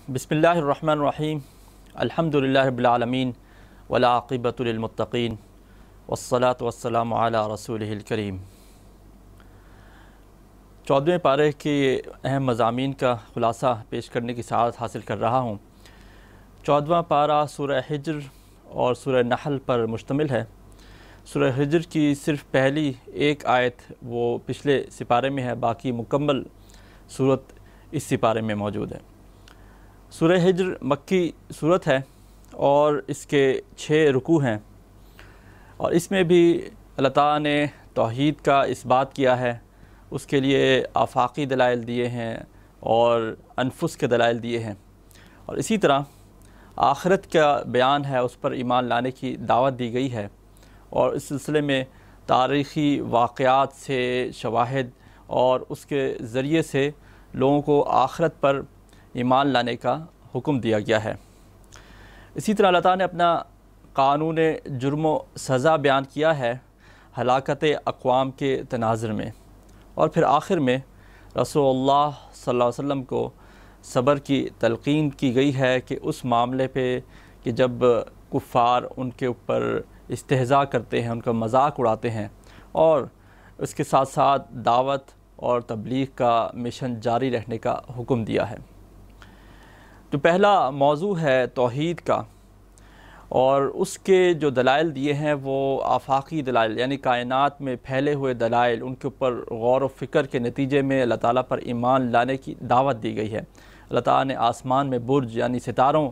बिस्मिल्लाहिर्रहमानिर्रहीम अल्हम्दुलिल्लाहि रब्बिल आलमीन वल्आक़िबतु लिलमुत्तक़ीन वस्सलातु वस्सलामु अला रसूलिहिल करीम। 14वें पारे के अहम मज़ामीन का ख़ुलासा पेश करने की सआदत हासिल कर रहा हूँ। 14वां पारा सूरह हिज्र और सूरह नहल पर मुश्तमिल है। सूरह हिज्र की सिर्फ़ पहली एक आयत वो पिछले सिपारे में है, बाकी मुकम्मल सूरत इस सिपारे में मौजूद है। सूरह हिज्र मक्की सूरत है और इसके 6 रुकू हैं और इसमें भी अल्लाह ताला ने तौहीद का इस्बात किया है, उसके लिए आफाकी दलाइल दिए हैं और अनफुस के दलाइल दिए हैं, और इसी तरह आखिरत का बयान है, उस पर ईमान लाने की दावत दी गई है। और इस सिलसिले में तारीख़ी वाक़यात से शवाहिद और उसके ज़रिए से लोगों को आखिरत पर ईमान लाने का हुक्म दिया गया है। इसी तरह अल्लाह ताला ने अपना कानून जुर्म व सज़ा बयान किया है हलाकत अक़वाम के तनाज़ुर में, और फिर आखिर में रसूलुल्लाह सल्लल्लाहु अलैहि वसल्लम को सब्र की तलक़ीन की गई है कि उस मामले पे कि जब कुफ़ार उनके ऊपर इस्तेहज़ा करते हैं, उनका मजाक उड़ाते हैं, और उसके साथ साथ दावत और तबलीग का मिशन जारी रखने का हुक्म दिया है। जो पहला मौजू है तौहीद का, और उसके जो दलाइल दिए हैं वो आफाकी दलाइल यानी कायनात में फैले हुए दलाइल, उनके ऊपर गौर व फ़िक्र के नतीजे में अल्लाह ताला पर ईमान लाने की दावत दी गई है। अल्लाह ताला ने आसमान में बुर्ज यानी सितारों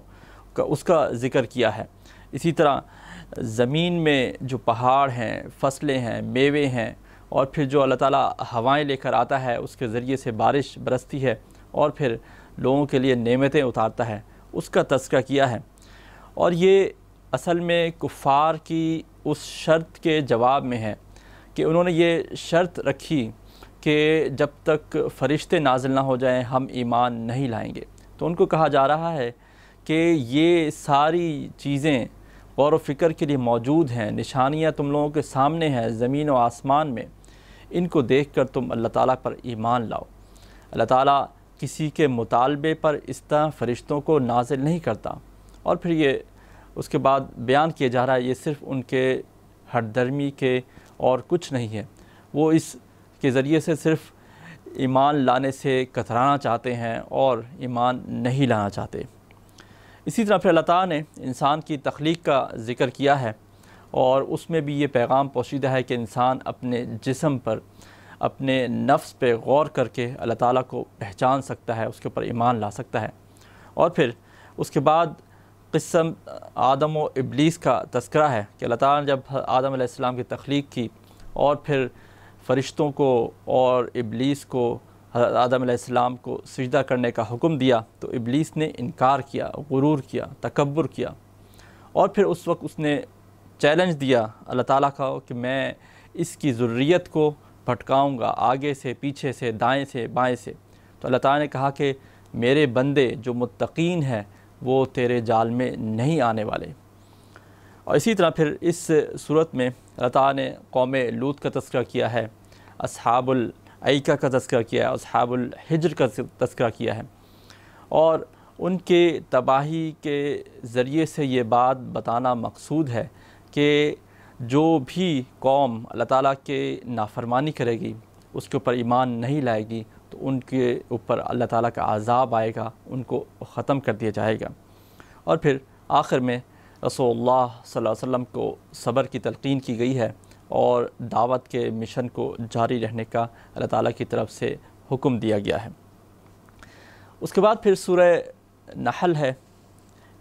का उसका ज़िक्र किया है। इसी तरह ज़मीन में जो पहाड़ हैं, फसलें हैं, मेवे हैं, और फिर जो अल्लाह ताला हवाएं लेकर आता है उसके ज़रिए से बारिश बरसती है और फिर लोगों के लिए नेमतें उतारता है, उसका तज़किरा किया है। और ये असल में कुफ़ार की उस शर्त के जवाब में है कि उन्होंने ये शर्त रखी कि जब तक फ़रिश्ते नाज़िल ना हो जाएं हम ईमान नहीं लाएंगे। तो उनको कहा जा रहा है कि ये सारी चीज़ें गौर व फ़िक्र के लिए मौजूद हैं, निशानियाँ तुम लोगों के सामने हैं ज़मीन व आसमान में, इनको देख कर तुम अल्लाह ताला पर ईमान लाओ। अल्लाह ताला किसी के मुतालबे पर इस तरह फ़रिश्तों को नाज़िल नहीं करता। और फिर ये उसके बाद बयान किया जा रहा है ये सिर्फ़ उनके हरदर्मी के और कुछ नहीं है, वो इस के ज़रिए से सिर्फ़ ईमान लाने से कतराना चाहते हैं और ईमान नहीं लाना चाहते। इसी तरह फिर अल्लाह ताला ने इंसान की तख्लीक का ज़िक्र किया है, और उसमें भी ये पैगाम पोशीदा है कि इंसान अपने जिस्म पर, अपने नफ्स पे गौर करके अल्लाह ताला को पहचान सकता है, उसके ऊपर ईमान ला सकता है। और फिर उसके बाद क़िस्सा आदम व इब्लीस का तज़किरा है कि अल्लाह ताला ने जब आदम अलैहिस्सलाम की तख्लीक की और फिर फ़रिश्तों को और इब्लीस को, आदम अलैहिस्सलाम को सिजदा करने का हुक्म दिया, तो इब्लीस ने इनकार किया, गुरूर किया, तकब्बुर किया, और फिर उस वक्त उसने चैलेंज दिया अल्लाह ताला का कि मैं इसकी ज़ुर्रियत को भटकाऊँगा, आगे से, पीछे से, दाएं से, बाएं से। तो अल्लाह ताला ने कहा कि मेरे बंदे जो मुत्तकीन हैं वो तेरे जाल में नहीं आने वाले। और इसी तरह फिर इस सूरत में अल्लाह ताला ने कौम लूत का तज़किरा किया है, अस्हाबुल ऐका का तज़किरा किया है, अस्हाबुल हिज्र का तज़किरा किया है, और उनके तबाही के ज़रिए से ये बात बताना मकसूद है कि जो भी कौम अल्लाह ताला के नाफरमानी करेगी, उसके ऊपर ईमान नहीं लाएगी, तो उनके ऊपर अल्लाह ताला का अज़ाब आएगा, उनको ख़त्म कर दिया जाएगा। और फिर आखिर में रसूलुल्लाह सल्लल्लाहु अलैहि वसल्लम को सब्र की तलक़ीन की गई है और दावत के मिशन को जारी रहने का अल्लाह ताला की तरफ से हुक्म दिया गया है। उसके बाद फिर सूरह नहल है,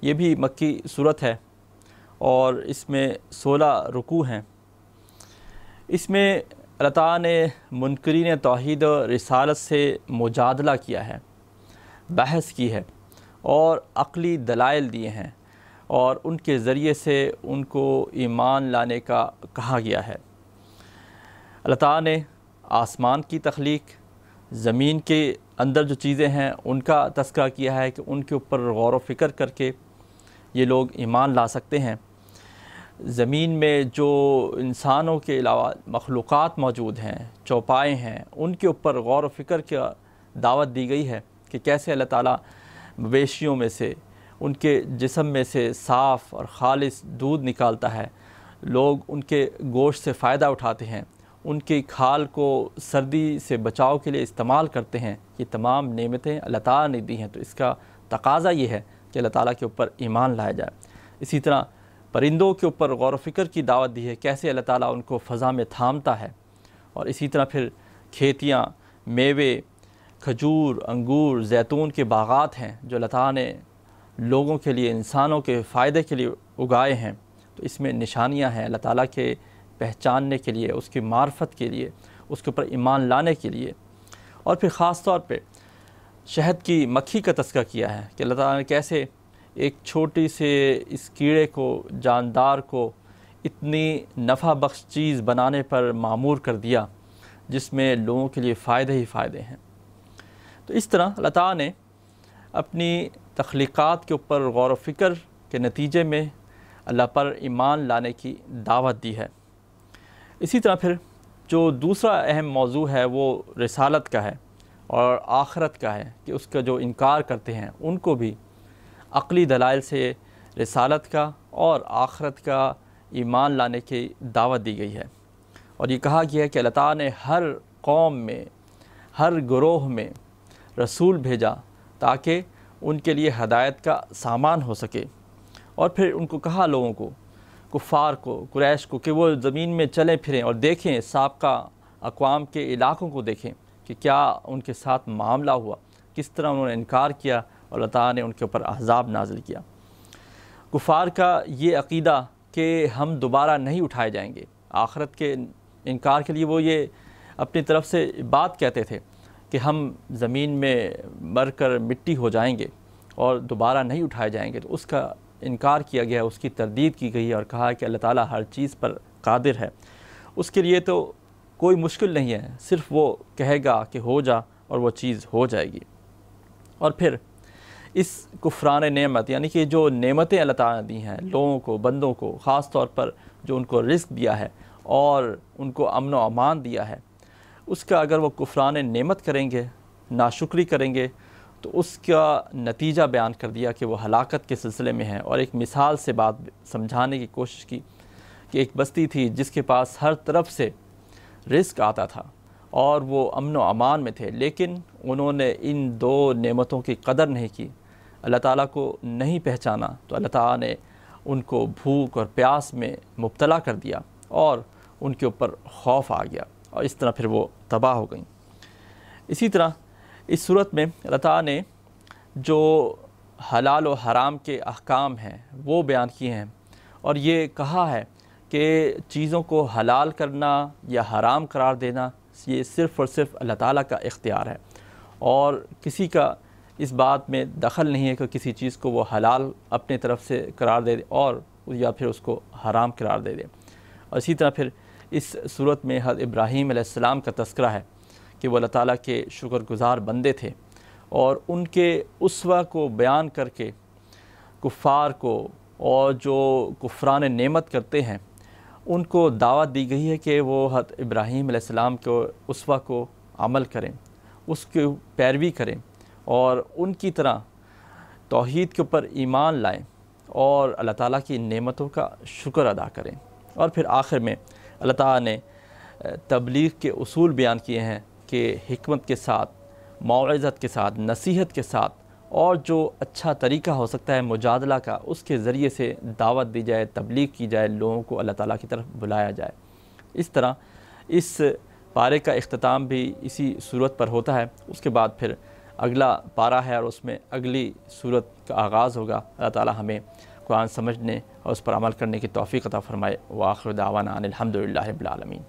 ये भी मक्की सूरत है और इसमें 16 रुकू हैं। इसमें अल्लाह ताला ने मुनकरीन तौहीद और रिसालत से मुजादला किया है, बहस की है और अक़ली दलाइल दिए हैं, और उनके ज़रिए से उनको ईमान लाने का कहा गया है। अल्लाह ताला ने आसमान की तख्लीक, ज़मीन के अंदर जो चीज़ें हैं उनका तज़किरा किया है कि उनके ऊपर गौर व फ़िक्र करके ये लोग ईमान ला सकते हैं। ज़मीन में जो इंसानों के अलावा मखलूक़ात मौजूद हैं, चौपाएँ हैं, उनके ऊपर गौर व फ़िक्र की दावत दी गई है कि कैसे अल्लाह ताला مویشیوں میں سے، ان کے جسم میں سے صاف اور خالص دودھ نکالتا ہے، لوگ ان کے گوشت سے فائدہ اٹھاتے ہیں، ان کی کھال کو سردی سے بچاؤ کے لیے استعمال کرتے ہیں۔ یہ تمام نعمتیں اللہ تعالیٰ نے دی ہیں، تو اس کا تقاضا یہ ہے کہ اللہ تعالیٰ کے اوپر ایمان لایا جائے۔ اسی طرح پرندوں کے اوپر غور و فکر کی دعوت دی ہے، کیسے اللہ تعالیٰ ان کو فضا میں تھامتا ہے۔ اور اسی طرح پھر کھیتیاں، میوے، کھجور، انگور، زیتون کے باغات ہیں جو اللہ تعالیٰ نے لوگوں کے لیے، انسانوں کے فائدے کے لیے اگائے ہیں، تو اس میں نشانیاں ہیں اللہ تعالیٰ کے پہچاننے کے لیے، اس کی معرفت کے لیے، اس کے اوپر ایمان لانے کے لیے۔ اور پھر خاص طور پہ شہد کی مکھی کا تذکرہ کیا ہے کہ اللہ تعالیٰ نے کیسے ایک چھوٹی سے اس کیڑے کو، جاندار کو اتنی نفع بخش چیز بنانے پر معمور کر دیا جس میں لوگوں کے لیے فائدے ہی فائدے ہیں۔ تو اس طرح اللہ تعالیٰ نے اپنی تخلیقات کے اوپر غور و فکر کے نتیجے میں اللہ پر ایمان لانے کی دعوت دی ہے۔ اسی طرح پھر جو دوسرا اہم موضوع ہے وہ رسالت کا ہے اور آخرت کا ہے، کہ اس کا جو انکار کرتے ہیں ان کو بھی عقلی دلائل سے رسالت کا اور آخرت کا ایمان لانے کی دعوت دی گئی ہے۔ اور یہ کہا گیا ہے کہ اللہ تعالیٰ نے ہر قوم میں، ہر گروہ میں رسول بھیجا تاکہ ان کے لیے ہدایت کا سامان ہو سکے۔ اور پھر ان کو کہا، لوگوں کو، کفار کو، قریش کو، کہ وہ زمین میں چلیں پھریں اور دیکھیں، سابقہ اقوام کے علاقوں کو دیکھیں کہ کیا ان کے ساتھ معاملہ ہوا، کس طرح انہوں نے انکار کیا اور اللہ تعالیٰ نے ان کے اوپر عذاب نازل کیا۔ کفار کا یہ عقیدہ کہ ہم دوبارہ نہیں اٹھائے جائیں گے، آخرت کے انکار کے لیے وہ یہ اپنی طرف سے بات کہتے تھے کہ ہم زمین میں مر کر مٹی ہو جائیں گے اور دوبارہ نہیں اٹھائے جائیں گے، تو اس کا انکار کیا گیا، اس کی تردید کی گئی اور کہا کہ اللہ تعالیٰ ہر چیز پر قادر ہے، اس کے لیے تو کوئی مشکل نہیں ہے، صرف وہ کہے گا کہ ہو جا اور وہ چیز ہو جائے گی۔ اور پھر اس کفران نعمت، یعنی کہ جو نعمتیں اللہ تعالیٰ نے دی ہیں لوگوں کو، بندوں کو، خاص طور پر جو ان کو رزق دیا ہے اور ان کو امن و امان دیا ہے، اس کا اگر وہ کفران نعمت کریں گے، ناشکری کریں گے، تو اس کا نتیجہ بیان کر دیا کہ وہ ہلاکت کے سلسلے میں ہے۔ اور ایک مثال سے بات سمجھانے کی کوشش کی کہ ایک بستی تھی جس کے پاس ہر طرف سے رزق آتا تھا اور وہ امن و امان میں تھے، لیکن انہوں نے ان دو نعمتوں کی قدر نہیں کی، اللہ تعالیٰ کو نہیں پہچانا، تو اللہ تعالیٰ نے ان کو بھوک اور پیاس میں مبتلا کر دیا اور ان کے اوپر خوف آ گیا، اور اس طرح پھر وہ تباہ ہو گئیں۔ اسی طرح اس صورت میں اللہ تعالیٰ نے جو حلال و حرام کے احکام ہیں وہ بیان کیے ہیں، اور یہ کہا ہے کہ چیزوں کو حلال کرنا یا حرام قرار دینا یہ صرف اور صرف اللہ تعالیٰ کا اختیار ہے، اور کسی کا اس بات میں دخل نہیں ہے کہ کسی چیز کو وہ حلال اپنے طرف سے قرار دے دے اور یا پھر اس کو حرام قرار دے دے۔ اور اسی طرح پھر اس صورت میں حضرت ابراہیم علیہ السلام کا تذکرہ ہے کہ وہ اللہ تعالیٰ کے شکر گزار بندے تھے، اور ان کے اسوہ کو بیان کر کے کفار کو اور جو کفران نعمت کرتے ہیں ان کو دعوت دی گئی ہے کہ وہ حضرت ابراہیم علیہ السلام کے اسوہ کو عمل کریں، اس کی پیروی کریں اور ان کی طرح توحید کے اوپر ایمان لائیں اور اللہ تعالیٰ کی نعمتوں کا شکر ادا کریں۔ اور پھر آخر میں اللہ تعالیٰ نے تبلیغ کے اصول بیان کیے ہیں کہ حکمت کے ساتھ، موعظت کے ساتھ، نصیحت کے ساتھ، اور جو اچھا طریقہ ہو سکتا ہے مجادلہ کا، اس کے ذریعے سے دعوت دی جائے، تبلیغ کی جائے، لوگوں کو اللہ تعالیٰ کی طرف بلایا جائے۔ اس طرح اس پارے کا اختتام بھی اسی صورت پر ہوتا ہے۔ اس کے بعد پھر اگلا پارہ ہے اور اس میں اگلی صورت کا آغاز ہوگا۔ اللہ تعالیٰ ہمیں قرآن سمجھنے اور اس پر عمل کرنے کی توفیق عطا فرمائے۔ وآخر دعوانا ان الحمد للہ رب العالمین۔